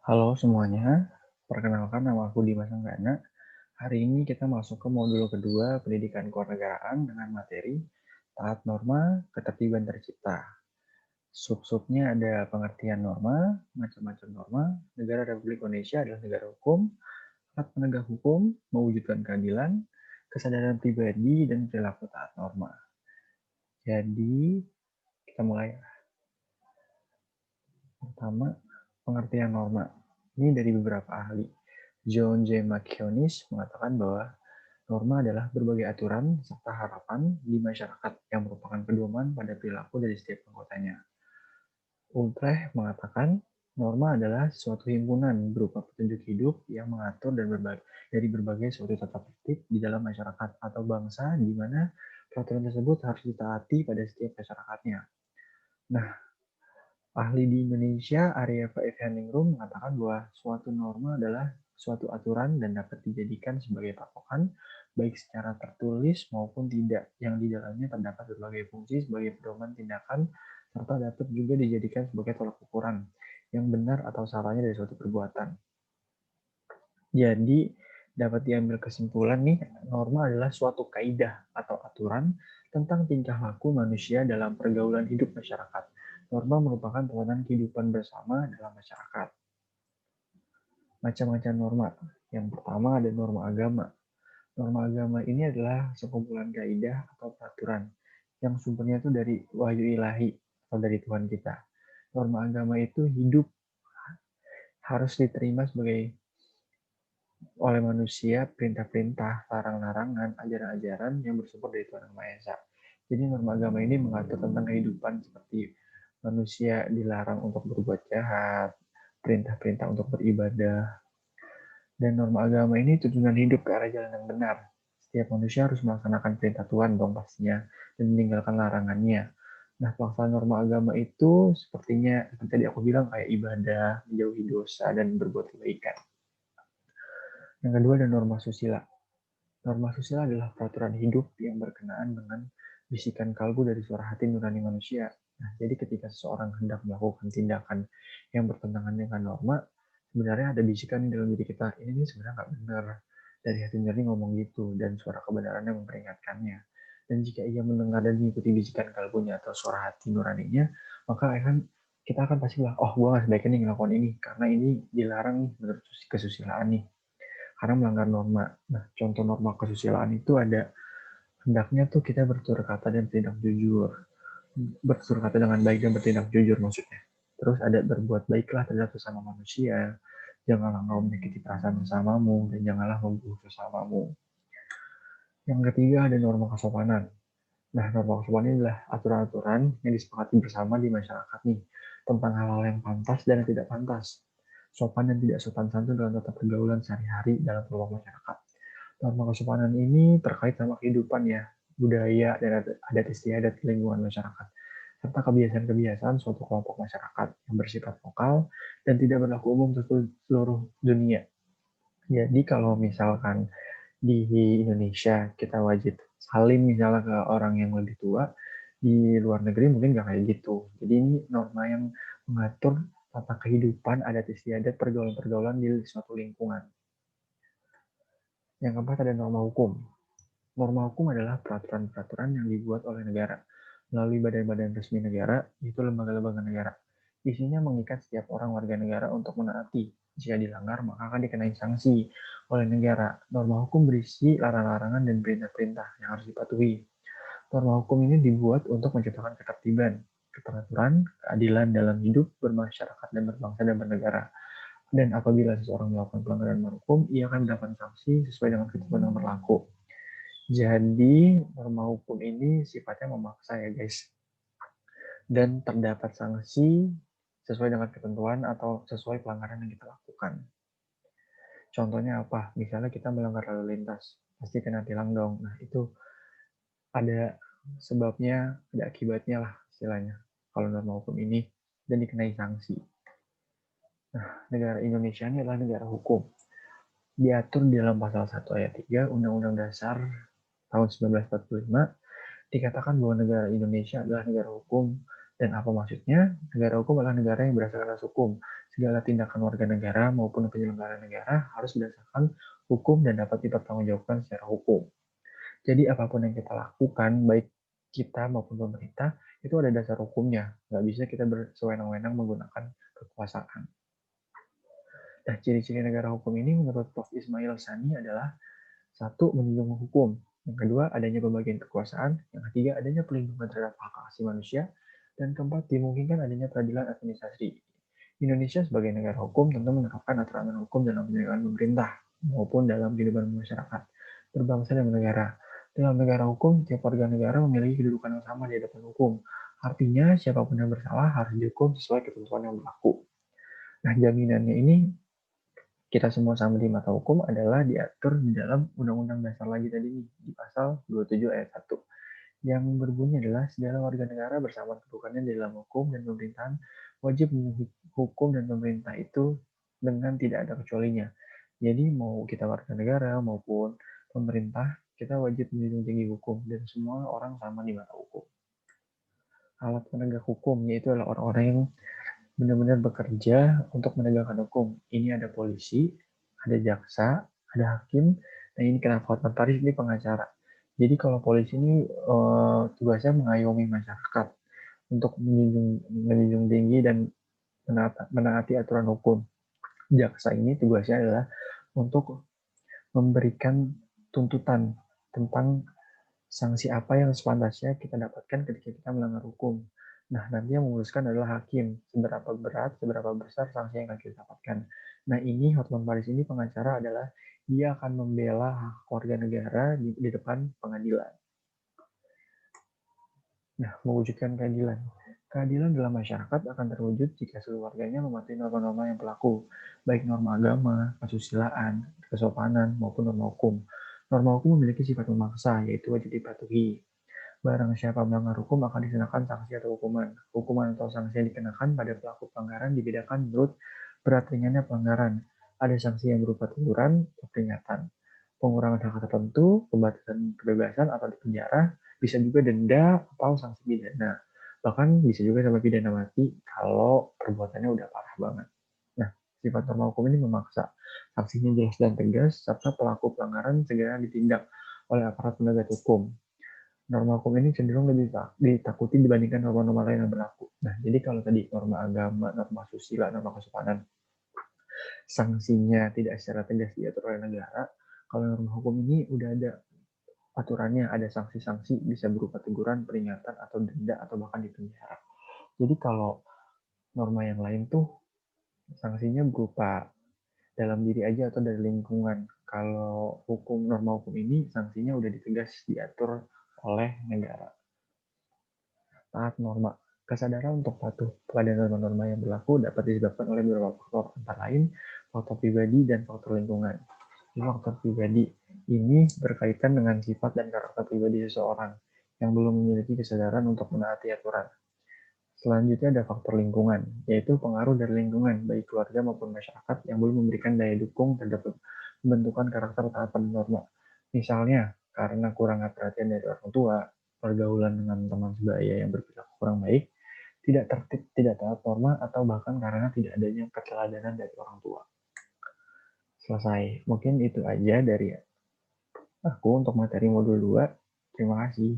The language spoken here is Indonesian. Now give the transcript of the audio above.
Halo semuanya, perkenalkan nama aku Dimas Anggana. Hari ini kita masuk ke modul kedua pendidikan kewarganegaraan dengan materi taat norma, ketertiban tercipta. Sub-subnya ada pengertian norma, macam-macam norma, negara Republik Indonesia adalah negara hukum, alat penegak hukum, mewujudkan keadilan, kesadaran pribadi, dan perilaku taat norma. Jadi, kita mulai. Pertama, pengertian norma. Ini dari beberapa ahli. John J. McInnes mengatakan bahwa norma adalah berbagai aturan serta harapan di masyarakat yang merupakan pedoman pada perilaku dari setiap anggotanya. Utrecht mengatakan norma adalah suatu himpunan berupa petunjuk hidup yang mengatur dan dari berbagai suatu tata tertib di dalam masyarakat atau bangsa di mana peraturan tersebut harus ditaati pada setiap masyarakatnya. Nah, ahli di Indonesia, Arya F. Hanningrum mengatakan bahwa suatu norma adalah suatu aturan dan dapat dijadikan sebagai patokan, baik secara tertulis maupun tidak, yang di dalamnya terdapat berbagai fungsi sebagai pedoman tindakan, serta dapat juga dijadikan sebagai tolak ukuran yang benar atau salahnya dari suatu perbuatan. Jadi, dapat diambil kesimpulan nih, norma adalah suatu kaidah atau aturan tentang tingkah laku manusia dalam pergaulan hidup masyarakat. Norma merupakan tatanan kehidupan bersama dalam masyarakat. Macam-macam norma. Yang pertama ada norma agama. Norma agama ini adalah sekumpulan kaidah atau peraturan yang sumbernya itu dari wahyu ilahi atau dari Tuhan kita. Norma agama itu hidup harus diterima sebagai oleh manusia perintah-perintah, larang-larangan, ajaran-ajaran yang bersumber dari Tuhan Yang Maha Esa. Jadi norma agama ini mengatur tentang kehidupan seperti manusia dilarang untuk berbuat jahat, perintah-perintah untuk beribadah, dan norma agama ini tujuan hidup ke arah jalan yang benar. Setiap manusia harus melaksanakan perintah Tuhan dong pastinya, dan meninggalkan larangannya. Nah, pelaksanaan norma agama itu sepertinya, seperti tadi aku bilang, kayak ibadah, menjauhi dosa, dan berbuat kebaikan. Yang kedua ada norma susila. Norma susila adalah peraturan hidup yang berkenaan dengan bisikan kalbu dari suara hati nurani manusia. Nah, jadi ketika seseorang hendak melakukan tindakan yang bertentangan dengan norma, sebenarnya ada bisikan di dalam diri kita, ini nih sebenarnya nggak benar. Dari hati nurani ngomong gitu, dan suara kebenarannya memperingatkannya. Dan jika ia mendengar dan mengikuti bisikan kalbunya atau suara hati nuraninya, maka kita akan pasti bilang, oh gue nggak sebaiknya nih ngelakuin ini, karena ini dilarang nih menurut kesusilaan nih karena melanggar norma. Nah, contoh norma kesusilaan itu ada hendaknya tuh kita bertutur kata dan bertindak jujur. Bertutur kata dengan baik dan bertindak jujur maksudnya. Terus ada berbuat baiklah terhadap sesama manusia. Janganlah kau menyakiti perasaan sesamamu dan janganlah membunuh sesamamu. Yang ketiga ada norma kesopanan. Nah, norma kesopanan ini adalah aturan-aturan yang disepakati bersama di masyarakat nih tentang hal-hal yang pantas dan yang tidak pantas. Sopan dan tidak sopan santun dalam tata pergaulan sehari-hari dalam kelompok masyarakat. Norma kesopanan ini terkait sama kehidupan ya, budaya, dan adat istiadat di lingkungan masyarakat, serta kebiasaan-kebiasaan suatu kelompok masyarakat yang bersifat lokal dan tidak berlaku umum untuk seluruh dunia. Jadi kalau misalkan di Indonesia kita wajib salim misalnya ke orang yang lebih tua, di luar negeri mungkin nggak kayak gitu. Jadi ini norma yang mengatur tata kehidupan, adat istiadat, pergaulan-pergaulan di suatu lingkungan. Yang keempat ada norma hukum. Norma hukum adalah peraturan-peraturan yang dibuat oleh negara melalui badan-badan resmi negara, yaitu lembaga-lembaga negara. Isinya mengikat setiap orang warga negara untuk menaati. Jika dilanggar, maka akan dikenai sanksi oleh negara. Norma hukum berisi larang-larangan dan perintah-perintah yang harus dipatuhi. Norma hukum ini dibuat untuk menciptakan ketertiban, keteraturan, keadilan dalam hidup, bermasyarakat, dan berbangsa dan bernegara. Dan apabila seseorang melakukan pelanggaran norma hukum, ia akan mendapatkan sanksi sesuai dengan ketentuan yang berlaku. Jadi norma hukum ini sifatnya memaksa ya guys. Dan terdapat sanksi sesuai dengan ketentuan atau sesuai pelanggaran yang kita lakukan. Contohnya apa? Misalnya kita melanggar lalu lintas, pasti kena tilang dong. Nah itu ada sebabnya, ada akibatnya lah istilahnya. Kalau norma hukum ini dan dikenai sanksi. Nah, negara Indonesia ini adalah negara hukum. Diatur di dalam pasal 1 ayat 3 Undang-Undang Dasar tahun 1945 dikatakan bahwa negara Indonesia adalah negara hukum Dan apa maksudnya? Negara hukum adalah negara yang berdasarkan atas hukum. Segala tindakan warga negara maupun penyelenggara negara harus berdasarkan hukum dan dapat dipertanggungjawabkan secara hukum. Jadi apapun yang kita lakukan, baik kita maupun pemerintah, itu ada dasar hukumnya. Nggak bisa kita bersewenang-wenang menggunakan kekuasaan. Nah, ciri-ciri negara hukum ini menurut Prof. Ismail Sani adalah satu, menjunjung hukum. Yang kedua, adanya pembagian kekuasaan. Yang ketiga, adanya pelindungan terhadap hak asasi manusia. Dan keempat, dimungkinkan adanya peradilan administrasi. Indonesia sebagai negara hukum tentu menerapkan aturan hukum dalam penyelenggaraan pemerintah maupun dalam kehidupan masyarakat, berbangsa dan bernegara. Dalam negara hukum, tiap warga negara memiliki kedudukan yang sama di hadapan hukum. Artinya, siapapun yang bersalah harus dihukum sesuai ketentuan yang berlaku. Nah, jaminannya ini kita semua sama di mata hukum adalah diatur di dalam Undang-Undang Dasar lagi tadi nih, di pasal 27 ayat 1 yang berbunyi adalah segala warga negara bersama kedudukannya di dalam hukum dan pemerintahan wajib hukum dan pemerintah itu dengan tidak ada kecualinya. Jadi mau kita warga negara maupun pemerintah, kita wajib menjunjung tinggi hukum dan semua orang sama di mata hukum. Alat penegak hukum yaitu adalah orang-orang yang benar-benar bekerja untuk menegakkan hukum. Ini ada polisi, ada jaksa, ada hakim. Nah ini kenapa Hotman Paris ini pengacara. Jadi kalau polisi ini tugasnya mengayomi masyarakat untuk menjunjung tinggi dan menaati aturan hukum. Jaksa ini tugasnya adalah untuk memberikan tuntutan tentang sanksi apa yang sepantasnya kita dapatkan ketika kita melanggar hukum. Nah, nanti yang memutuskan adalah hakim, seberapa berat, seberapa besar sanksi yang akan kita dapatkan. Nah, ini Hotman Paris ini pengacara adalah dia akan membela hak warga negara di depan pengadilan. Nah, mewujudkan keadilan. Keadilan dalam masyarakat akan terwujud jika seluruh warganya mematuhi norma-norma yang berlaku, baik norma agama, kesusilaan, kesopanan, maupun norma hukum. Norma hukum memiliki sifat memaksa, yaitu wajib dipatuhi. Barang siapa melanggar hukum akan dikenakan sanksi atau hukuman. Hukuman atau sanksi yang dikenakan pada pelaku pelanggaran dibedakan menurut berat ringannya pelanggaran. Ada sanksi yang berupa teguran atau peringatan, pengurangan hak tertentu, pembatasan kebebasan atau dipenjara, bisa juga denda atau sanksi pidana. Bahkan bisa juga sampai pidana mati kalau perbuatannya udah parah banget. Nah, sifat norma hukum ini memaksa. Sanksinya jelas dan tegas, serta pelaku pelanggaran segera ditindak oleh aparat penegak hukum. Norma hukum ini cenderung lebih ditakuti dibandingkan norma-norma lain yang berlaku. Nah, jadi kalau tadi norma agama, norma susila, norma kesopanan, sanksinya tidak secara tegas diatur oleh negara, kalau norma hukum ini udah ada aturannya, ada sanksi-sanksi, bisa berupa teguran, peringatan, atau denda, atau bahkan dipenjara. Jadi kalau norma yang lain tuh sanksinya berupa dalam diri aja atau dari lingkungan. Kalau norma hukum ini sanksinya udah ditegas diatur oleh negara. Taat norma. Kesadaran untuk patuh pada norma-norma yang berlaku dapat disebabkan oleh beberapa faktor, antara lain faktor pribadi dan faktor lingkungan. Faktor pribadi ini berkaitan dengan sifat dan karakter pribadi seseorang yang belum memiliki kesadaran untuk menaati aturan. Selanjutnya ada faktor lingkungan, yaitu pengaruh dari lingkungan, baik keluarga maupun masyarakat yang belum memberikan daya dukung terhadap pembentukan karakter taat pada norma. Misalnya, karena kurang perhatian dari orang tua, pergaulan dengan teman sebaya yang berperilaku kurang baik, tidak tertib, tidak taat norma, atau bahkan karena tidak adanya keteladanan dari orang tua. Selesai. Mungkin itu aja dari aku untuk materi modul 2. Terima kasih.